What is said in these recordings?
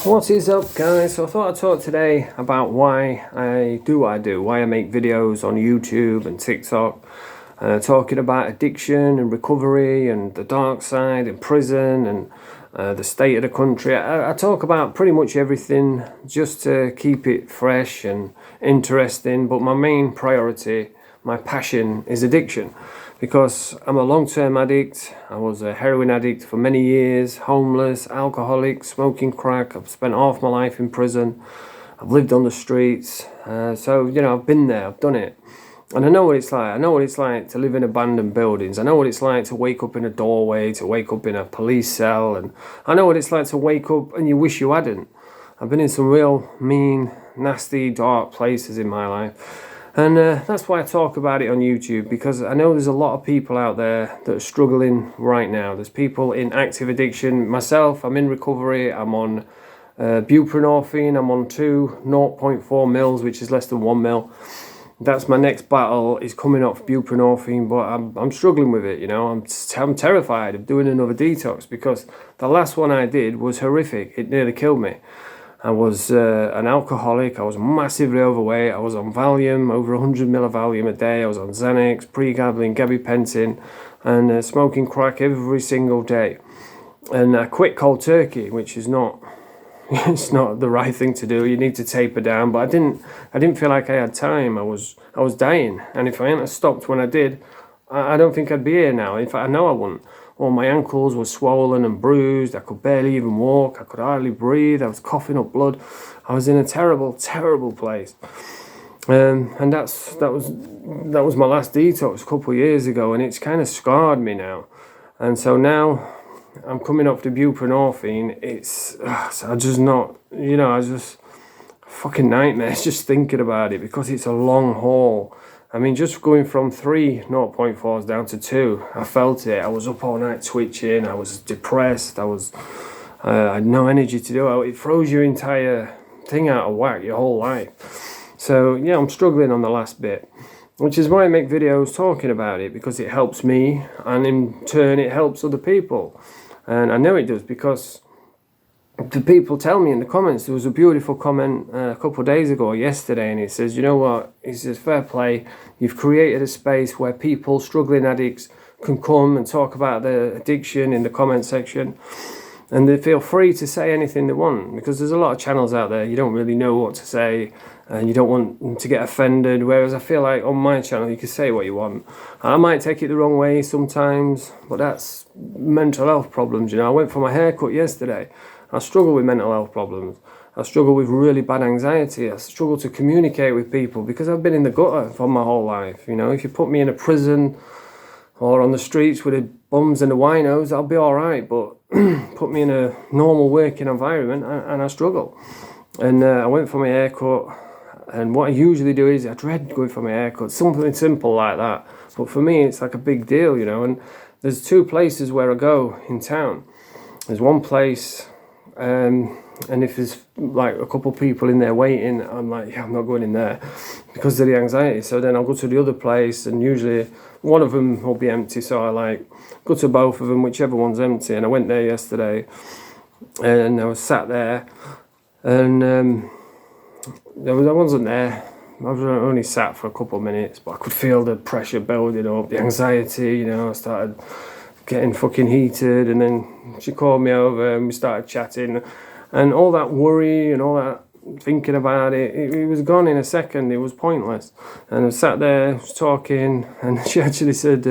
What is up, guys? So I thought I'd talk today about why I do what I do, why I make videos on YouTube and TikTok, talking about addiction and recovery and the dark side and prison and the state of the country. I talk about pretty much everything just to keep it fresh and interesting, but my main priority, my passion, is addiction. Because I'm a long-term addict. I was a heroin addict for many years, homeless, alcoholic, smoking crack. I've spent half my life in prison. I've lived on the streets. So, you know, I've been there, I've done it. And I know what it's like. I know what it's like to live in abandoned buildings. I know what it's like to wake up in a doorway, to wake up in a police cell. And I know what it's like to wake up and you wish you hadn't. I've been in some real mean, nasty, dark places in my life. And that's why I talk about it on YouTube, because I know there's a lot of people out there that are struggling right now. There's people in active addiction. Myself, I'm in recovery. I'm on buprenorphine. I'm on 0.4 mils, which is less than 1 mil. That's my next battle, is coming off buprenorphine, but I'm struggling with it, you know. I'm terrified of doing another detox, because the last one I did was horrific. It nearly killed me. I was an alcoholic. I was massively overweight. I was on Valium, over 100 mil of Valium a day. I was on Xanax, pregabalin, gabapentin, and smoking crack every single day. And I quit cold turkey, which is not, it's not the right thing to do. You need to taper down. But I didn't feel like I had time. I was dying. And if I hadn't stopped when I did, I don't think I'd be here now. In fact, I know I wouldn't. All my ankles were swollen and bruised. I could barely even walk. I could hardly breathe. I was coughing up blood. I was in a terrible, terrible place. And that was my last detox a couple of years ago, and it's kind of scarred me now. And so now I'm coming up to buprenorphine. I just not, you know, I just fucking nightmares just thinking about it, because it's a long haul. I mean, just going from 3 0.4s down to 2, I felt it. I was up all night twitching. I was depressed. I had no energy to do it. It throws your entire thing out of whack, your whole life. So, yeah, I'm struggling on the last bit, which is why I make videos talking about it, because it helps me, and in turn, it helps other people. And I know it does, because the people tell me in the comments. There was a beautiful comment a couple of days ago, yesterday, and it says, you know what, he says, fair play, you've created a space where people, struggling addicts, can come and talk about their addiction in the comment section, and they feel free to say anything they want, because there's a lot of channels out there, you don't really know what to say, and you don't want them to get offended, whereas I feel like on my channel you can say what you want. I might take it the wrong way sometimes, but that's mental health problems, you know. I went for my haircut yesterday. I struggle with mental health problems. I struggle with really bad anxiety. I struggle to communicate with people, because I've been in the gutter for my whole life. You know, if you put me in a prison or on the streets with the bums and the winos, I'll be all right. But put me in a normal working environment and I struggle. And I went for my haircut. And what I usually do is I dread going for my haircut. Something simple like that. But for me, it's like a big deal, you know. And there's 2 places where I go in town. There's one place... and if there's like a couple of people in there waiting, I'm like, yeah, I'm not going in there because of the anxiety. So then I'll go to the other place, and usually one of them will be empty. So I like go to both of them, whichever one's empty. And I went there yesterday, and I was sat there, and I wasn't there. I was only sat for a couple of minutes, but I could feel the pressure building up, the anxiety. You know, I started getting fucking heated, and then she called me over and we started chatting, and all that worry and all that thinking about it was gone in a second. It was pointless. And I sat there, was talking, and she actually said,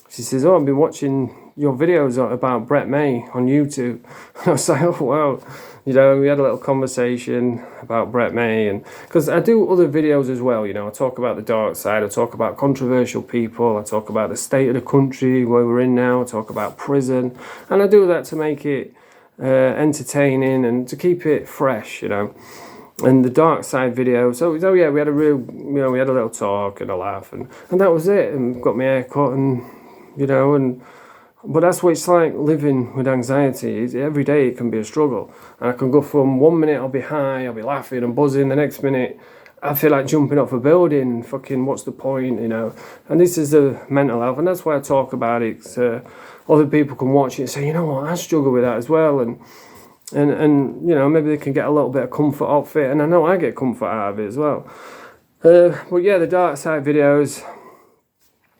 she says, oh, I've been watching your videos about Brett May on YouTube. And I was like, oh wow. You know, we had a little conversation about Brett May, and because I do other videos as well, you know, I talk about the dark side, I talk about controversial people, I talk about the state of the country where we're in now, I talk about prison, and I do that to make it entertaining and to keep it fresh, you know. And the dark side video, so yeah, we had we had a little talk and a laugh, and that was it, and got my hair cut, and you know, but that's what it's like living with anxiety. Every day it can be a struggle. And I can go from 1 minute I'll be high, I'll be laughing and buzzing. The next minute I feel like jumping off a building and fucking what's the point, you know. And this is the mental health. And that's why I talk about it. So other people can watch it and say, you know what, I struggle with that as well. And and you know, maybe they can get a little bit of comfort off it, and I know I get comfort out of it as well. But yeah, the dark side videos,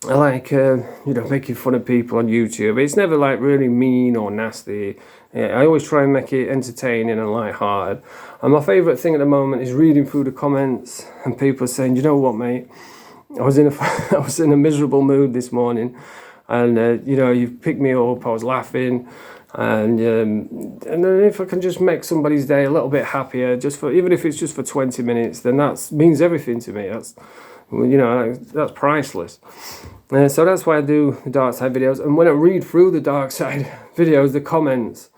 I like, you know, making fun of people on YouTube. It's never like really mean or nasty. Yeah, I always try and make it entertaining and light-hearted. And my favourite thing at the moment is reading through the comments and people saying, you know what, mate, I was in a miserable mood this morning, and you know, you picked me up. I was laughing, and then if I can just make somebody's day a little bit happier, just for, even if it's just for 20 minutes, then that means everything to me. That's, you know, that's priceless. So that's why I do the dark side videos. And when I read through the dark side videos, the comments,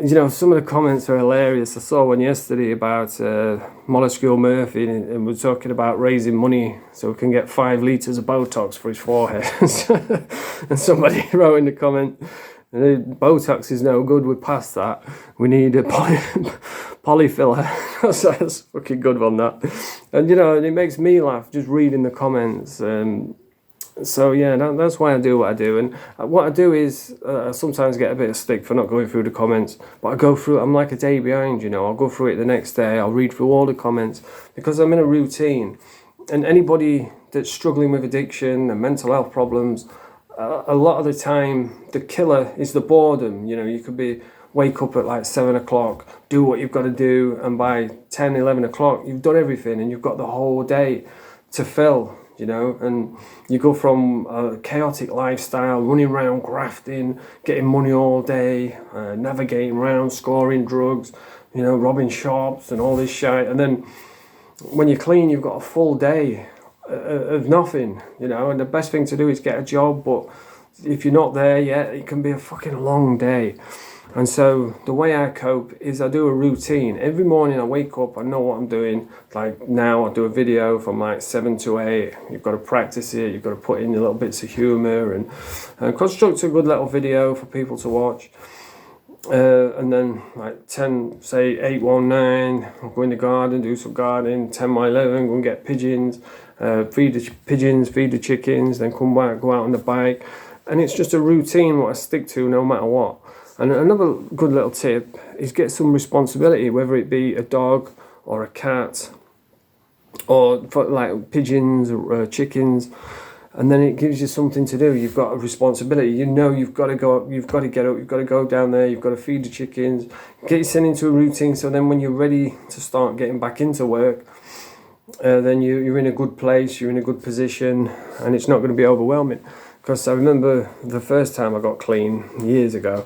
you know, some of the comments are hilarious. I saw one yesterday about Molecule Murphy, and we're talking about raising money so we can get 5 litres of Botox for his forehead. And somebody wrote in the comment, Botox is no good, we're past that. We need a polyfiller. So that's a fucking good one, that. And you know, and it makes me laugh just reading the comments. So yeah, that's why I do what I do. And what I do is I sometimes get a bit of stick for not going through the comments, but I go through, I'm like a day behind, you know. I'll go through it the next day, I'll read through all the comments, because I'm in a routine. And anybody that's struggling with addiction and mental health problems, a lot of the time the killer is the boredom. You know, you could wake up at like 7 o'clock, do what you've got to do, and by 10, 11 o'clock you've done everything and you've got the whole day to fill. You know, and you go from a chaotic lifestyle, running around grafting, getting money all day, navigating around, scoring drugs, you know, robbing shops and all this shit. And then when you're clean, you've got a full day of nothing, you know. And the best thing to do is get a job, but if you're not there yet, it can be a fucking long day. And so the way I cope is I do a routine. Every morning I wake up, I know what I'm doing. Like now I do a video from like 7 to 8. You've got to practice it. You've got to put in your little bits of humour and construct a good little video for people to watch. And then like 10, say 8, 1, 9, I'll go in the garden, do some gardening. 10 by 11, go and get pigeons, feed the pigeons, feed the chickens, then come back, go out on the bike. And it's just a routine what I stick to no matter what. And another good little tip is get some responsibility, whether it be a dog or a cat or for like pigeons or chickens, and then it gives you something to do. You've got a responsibility. You know you've got to go up, you've got to get up, you've got to go down there, you've got to feed the chickens, get yourself into a routine, so then when you're ready to start getting back into work, then you're in a good place, you're in a good position, and it's not going to be overwhelming. Because I remember the first time I got clean years ago,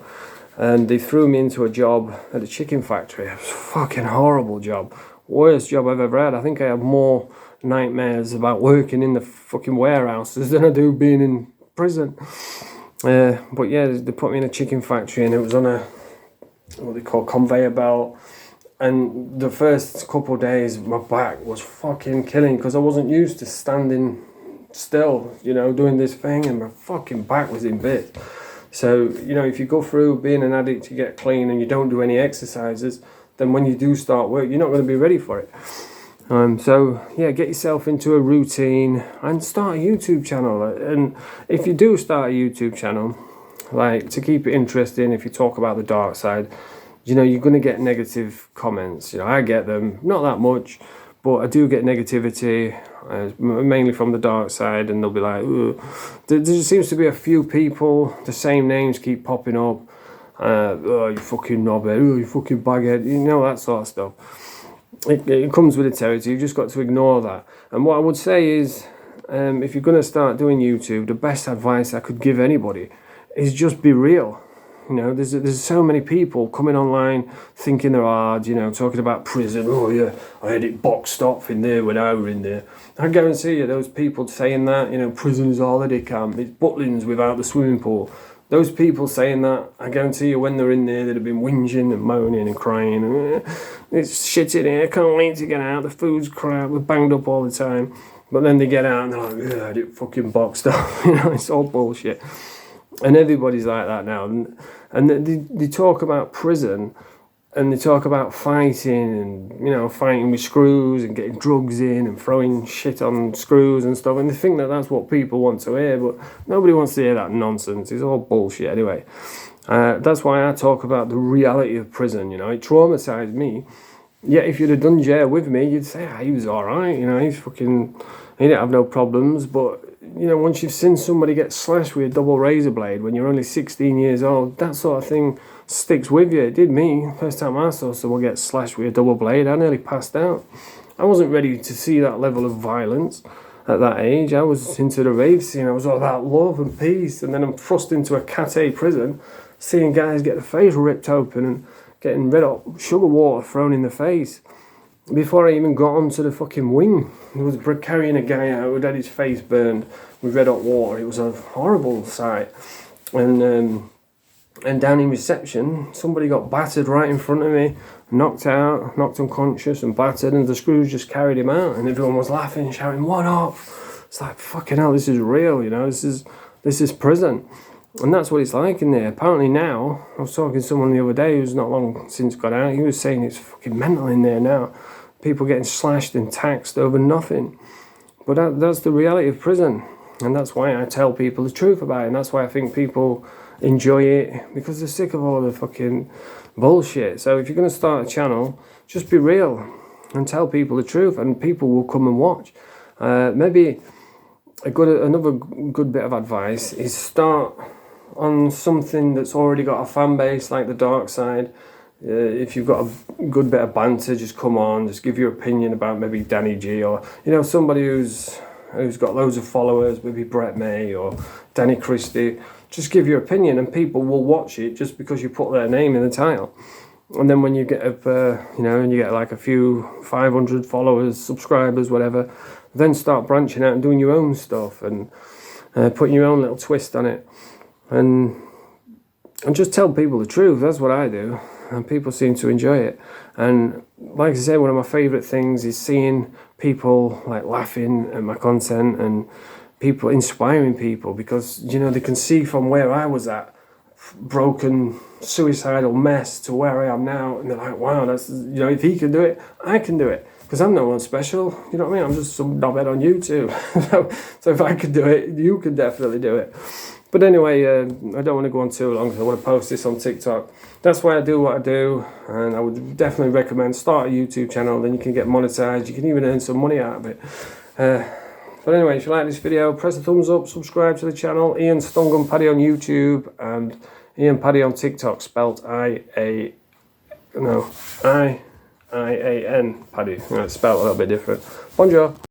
and they threw me into a job at a chicken factory. It was a fucking horrible job. Worst job I've ever had. I think I have more nightmares about working in the fucking warehouses than I do being in prison. But yeah, they put me in a chicken factory, and it was on a, what they call conveyor belt. And the first couple of days, my back was fucking killing, because I wasn't used to standing still, you know, doing this thing, and my fucking back was in bits. So, you know, if you go through being an addict, you get clean and you don't do any exercises, then when you do start work, you're not going to be ready for it. So, yeah, get yourself into a routine and start a YouTube channel. And if you do start a YouTube channel, like, to keep it interesting, if you talk about the dark side, you know, you're going to get negative comments. You know, I get them, not that much, but I do get negativity, mainly from the dark side, and they'll be like, ugh. There seems to be a few people, the same names keep popping up. Oh, you fucking knobhead, oh, you fucking baghead, you know, that sort of stuff. It comes with the territory, you've just got to ignore that. And what I would say is, if you're going to start doing YouTube, the best advice I could give anybody is just be real. You know, there's so many people coming online thinking they're hard, you know, talking about prison. Oh yeah, I had it boxed off in there when I were in there. I guarantee you, those people saying that, you know, prison is a holiday camp, it's Butlins without the swimming pool. Those people saying that, I guarantee you, when they're in there, they'd have been whinging and moaning and crying. And, it's shit in here, I can't wait to get out, the food's crap, we're banged up all the time. But then they get out and they're like, yeah, I had it fucking boxed off. You know, it's all bullshit. And everybody's like that now. And they talk about prison, and they talk about fighting, and, you know, fighting with screws and getting drugs in and throwing shit on screws and stuff. And they think that that's what people want to hear, but nobody wants to hear that nonsense. It's all bullshit anyway. That's why I talk about the reality of prison. You know, it traumatized me. Yet if you'd have done jail with me, you'd say, he was all right. You know, he didn't have no problems. But you know, once you've seen somebody get slashed with a double razor blade when you're only 16 years old, that sort of thing sticks with you. It did me. First time I saw someone get slashed with a double blade, I nearly passed out. I wasn't ready to see that level of violence at that age. I was into the rave scene. I was all about love and peace. And then I'm thrust into a Cat A prison, seeing guys get the face ripped open and getting red hot sugar water thrown in the face. Before I even got onto the fucking wing, he was carrying a guy out who had his face burned with red hot water. It was a horrible sight. And down in reception, somebody got battered right in front of me, knocked out, knocked unconscious and battered, and the screws just carried him out, and everyone was laughing, shouting, "What up?" It's like, fucking hell, this is real, you know, this is prison. And that's what it's like in there. Apparently now, I was talking to someone the other day who's not long since got out, he was saying it's fucking mental in there now. People getting slashed and taxed over nothing. But that's the reality of prison. And that's why I tell people the truth about it. And that's why I think people enjoy it, because they're sick of all the fucking bullshit. So if you're going to start a channel, just be real and tell people the truth, and people will come and watch. Maybe another good bit of advice is start on something that's already got a fan base, like the dark side. If you've got a good bit of banter, just come on, just give your opinion about maybe Danny G, or you know, somebody who's got loads of followers, maybe Brett May or Danny Christie. Just give your opinion, and people will watch it just because you put their name in the title. And then when you get up, you know, and you get like a few 500 followers, subscribers, whatever, then start branching out and doing your own stuff and putting your own little twist on it, and just tell people the truth. That's what I do, and people seem to enjoy it. And like I say, one of my favourite things is seeing people like laughing at my content and people inspiring people, because you know, they can see from where I was at, broken, suicidal mess, to where I am now, and they're like, wow, that's, you know, if he can do it, I can do it, because I'm no one special, you know what I mean? I'm just some knobhead on YouTube. So if I could do it, you can definitely do it. But anyway, I don't want to go on too long, because I want to post this on TikTok. That's why I do what I do, and I would definitely recommend start a YouTube channel. Then you can get monetized, you can even earn some money out of it. But anyway, if you like this video, press the thumbs up, subscribe to the channel. Ian Stungun Paddy on YouTube, and Ian Paddy on TikTok, spelt I-A-N Paddy. You know, it's spelled a little bit different. Bonjour.